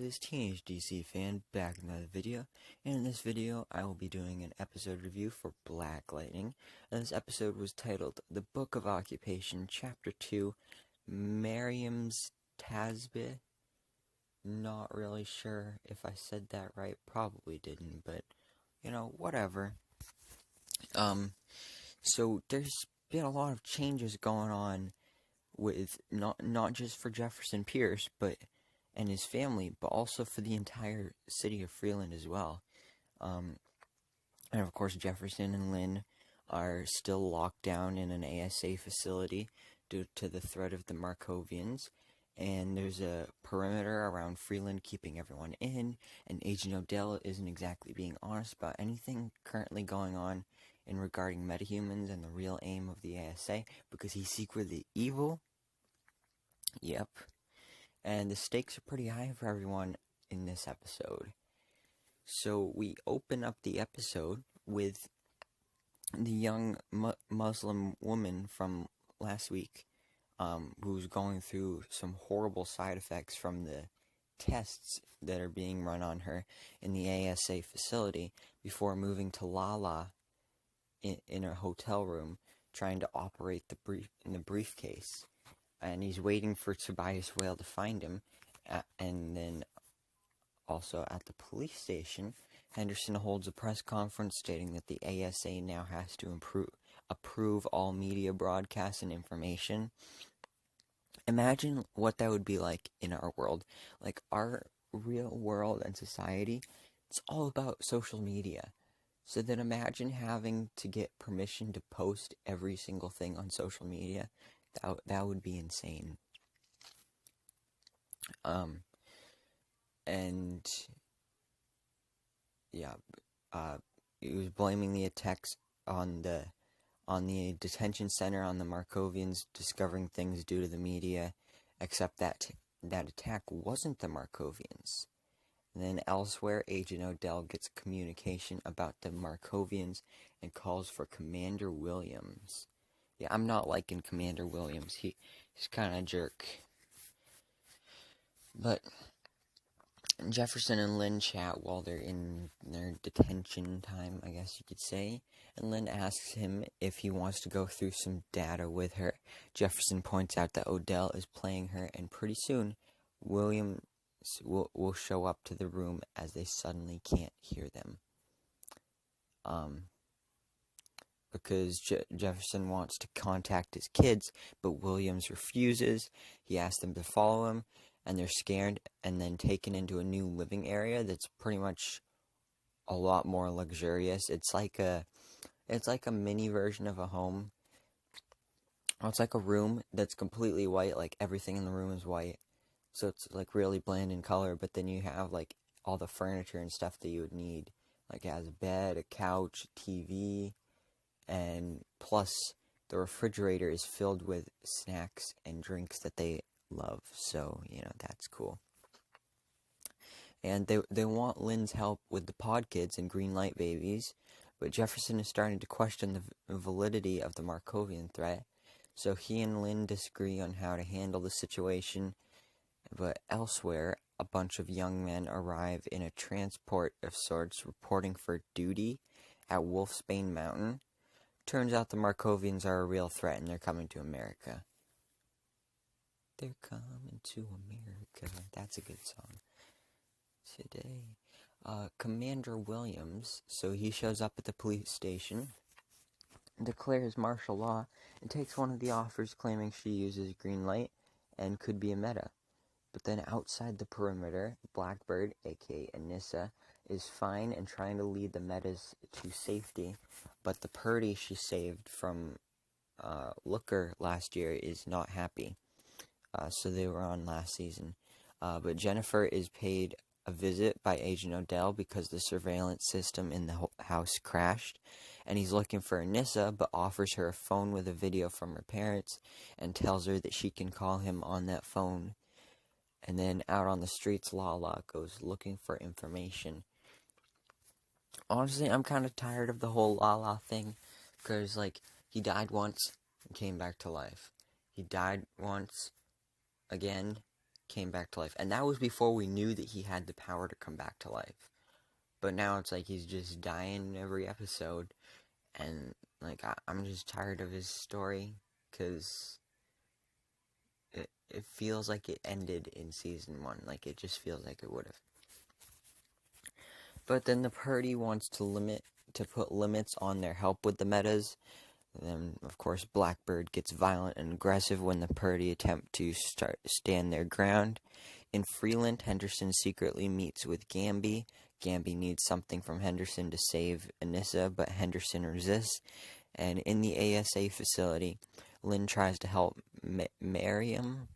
this Teenage DC fan back in another video, and in this video I will be doing an episode review for Black Lightning, and this episode was titled The Book of Occupation, Chapter 2, Miriam's Tasbih. Not really sure if I said that right, probably didn't, but, whatever. So there's been a lot of changes going on with, not just for Jefferson Pierce, and his family, but also for the entire city of Freeland as well. And of course, Jefferson and Lynn are still locked down in an ASA facility due to the threat of the Markovians. And there's a perimeter around Freeland keeping everyone in, and Agent Odell isn't exactly being honest about anything currently going on in regarding metahumans and the real aim of the ASA, because he's secretly evil. Yep. And the stakes are pretty high for everyone in this episode. So we open up the episode with the young Muslim woman from last week, who's going through some horrible side effects from the tests that are being run on her in the ASA facility before moving to Lala in a hotel room, trying to operate the briefcase. And he's waiting for Tobias Whale to find him. And then also at the police station, Henderson holds a press conference stating that the ASA now has to approve all media broadcasts and information. Imagine what that would be like in our world. Like, our real world and society, it's all about social media. So then imagine having to get permission to post every single thing on social media. That would be insane. He was blaming the attacks on the detention center on the Markovians discovering things due to the media, except that attack wasn't the Markovians. And then elsewhere, Agent Odell gets communication about the Markovians and calls for Commander Williams. Yeah, I'm not liking Commander Williams. He's kind of a jerk. But Jefferson and Lynn chat while they're in their detention time, I guess you could say. And Lynn asks him if he wants to go through some data with her. Jefferson points out that Odell is playing her, and pretty soon, Williams will show up to the room as they suddenly can't hear them. Because Jefferson wants to contact his kids, but Williams refuses. He asks them to follow him, and they're scared, and then taken into a new living area that's pretty much a lot more luxurious. It's like a mini version of a home. It's like a room that's completely white, like everything in the room is white. So it's like really bland in color, but then you have like all the furniture and stuff that you would need. Like it has a bed, a couch, a TV, and plus the refrigerator is filled with snacks and drinks that they love. So, that's cool. And they want Lynn's help with the pod kids and green light babies, but Jefferson is starting to question the validity of the Markovian threat. So he and Lynn disagree on how to handle the situation. But elsewhere, a bunch of young men arrive in a transport of sorts, reporting for duty at Wolfsbane Mountain. Turns out the Markovians are a real threat, and they're coming to America. They're coming to America. That's a good song. Today, Commander Williams, so he shows up at the police station, declares martial law, and takes one of the offers, claiming she uses green light and could be a meta. But then outside the perimeter, Blackbird, aka Anissa, is fine and trying to lead the metas to safety. But the Purdy she saved from Looker last year is not happy. So they were on last season. But Jennifer is paid a visit by Agent Odell because the surveillance system in the house crashed. And he's looking for Anissa, but offers her a phone with a video from her parents and tells her that she can call him on that phone. And then out on the streets, Lala goes looking for information. Honestly, I'm kind of tired of the whole Lala thing. Because, he died once and came back to life. He died once, again, came back to life. And that was before we knew that he had the power to come back to life. But now it's like he's just dying every episode. And, like, I'm just tired of his story. Because it feels like it ended in season 1. Like, it just feels like it would have. But then the party wants to put limits on their help with the metas. Then, of course, Blackbird gets violent and aggressive when the party attempt to stand their ground. In Freeland, Henderson secretly meets with Gamby. Gamby needs something from Henderson to save Anissa, but Henderson resists. And in the ASA facility, Lynn tries to help Miriam,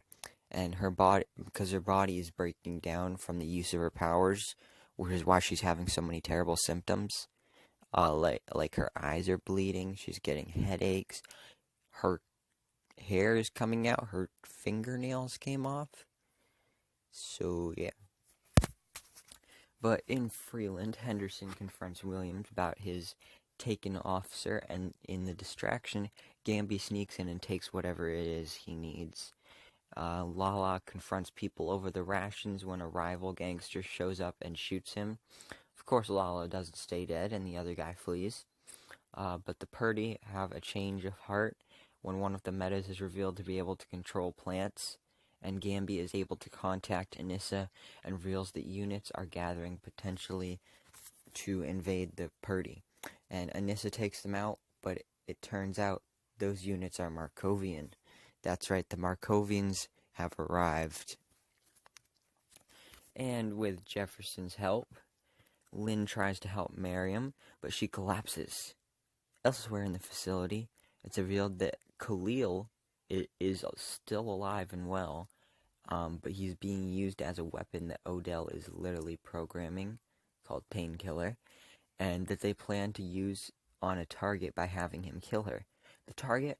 and because her body is breaking down from the use of her powers, which is why she's having so many terrible symptoms. Like her eyes are bleeding, she's getting headaches, her hair is coming out, her fingernails came off. So, yeah. But in Freeland, Henderson confronts Williams about his taken officer, and in the distraction, Gamby sneaks in and takes whatever it is he needs. Lala confronts people over the rations when a rival gangster shows up and shoots him. Of course, Lala doesn't stay dead, and the other guy flees. But the Purdy have a change of heart when one of the metas is revealed to be able to control plants, and Gamby is able to contact Anissa and reveals that units are gathering potentially to invade the Purdy. And Anissa takes them out, but it turns out those units are Markovian. That's right, the Markovians have arrived. And with Jefferson's help, Lynn tries to help Miriam, but she collapses. Elsewhere in the facility, it's revealed that Khalil is still alive and well, but he's being used as a weapon that Odell is literally programming, called Painkiller, and that they plan to use on a target by having him kill her. The target?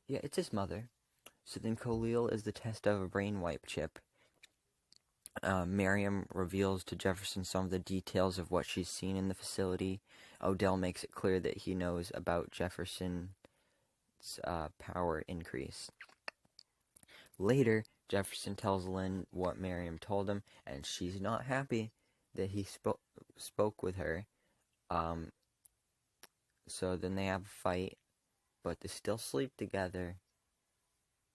Yeah, it's his mother. So then Khalil is the test of a brain wipe chip. Miriam reveals to Jefferson some of the details of what she's seen in the facility. Odell makes it clear that he knows about Jefferson's power increase. Later, Jefferson tells Lynn what Miriam told him, and she's not happy that he spoke with her. So then they have a fight, but they still sleep together.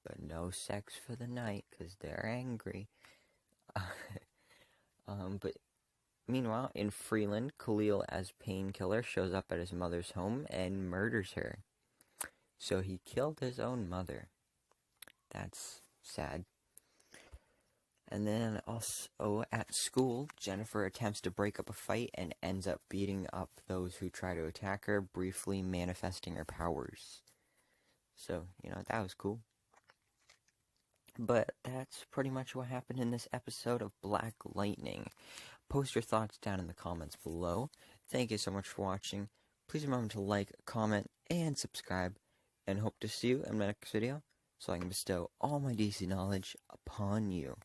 But no sex for the night, because they're angry. But meanwhile, in Freeland, Khalil as Painkiller shows up at his mother's home and murders her. So he killed his own mother. That's sad. And then also at school, Jennifer attempts to break up a fight and ends up beating up those who try to attack her, briefly manifesting her powers. So, that was cool. But that's pretty much what happened in this episode of Black Lightning. Post your thoughts down in the comments below. Thank you so much for watching. Please remember to like, comment, and subscribe. And hope to see you in my next video so I can bestow all my DC knowledge upon you.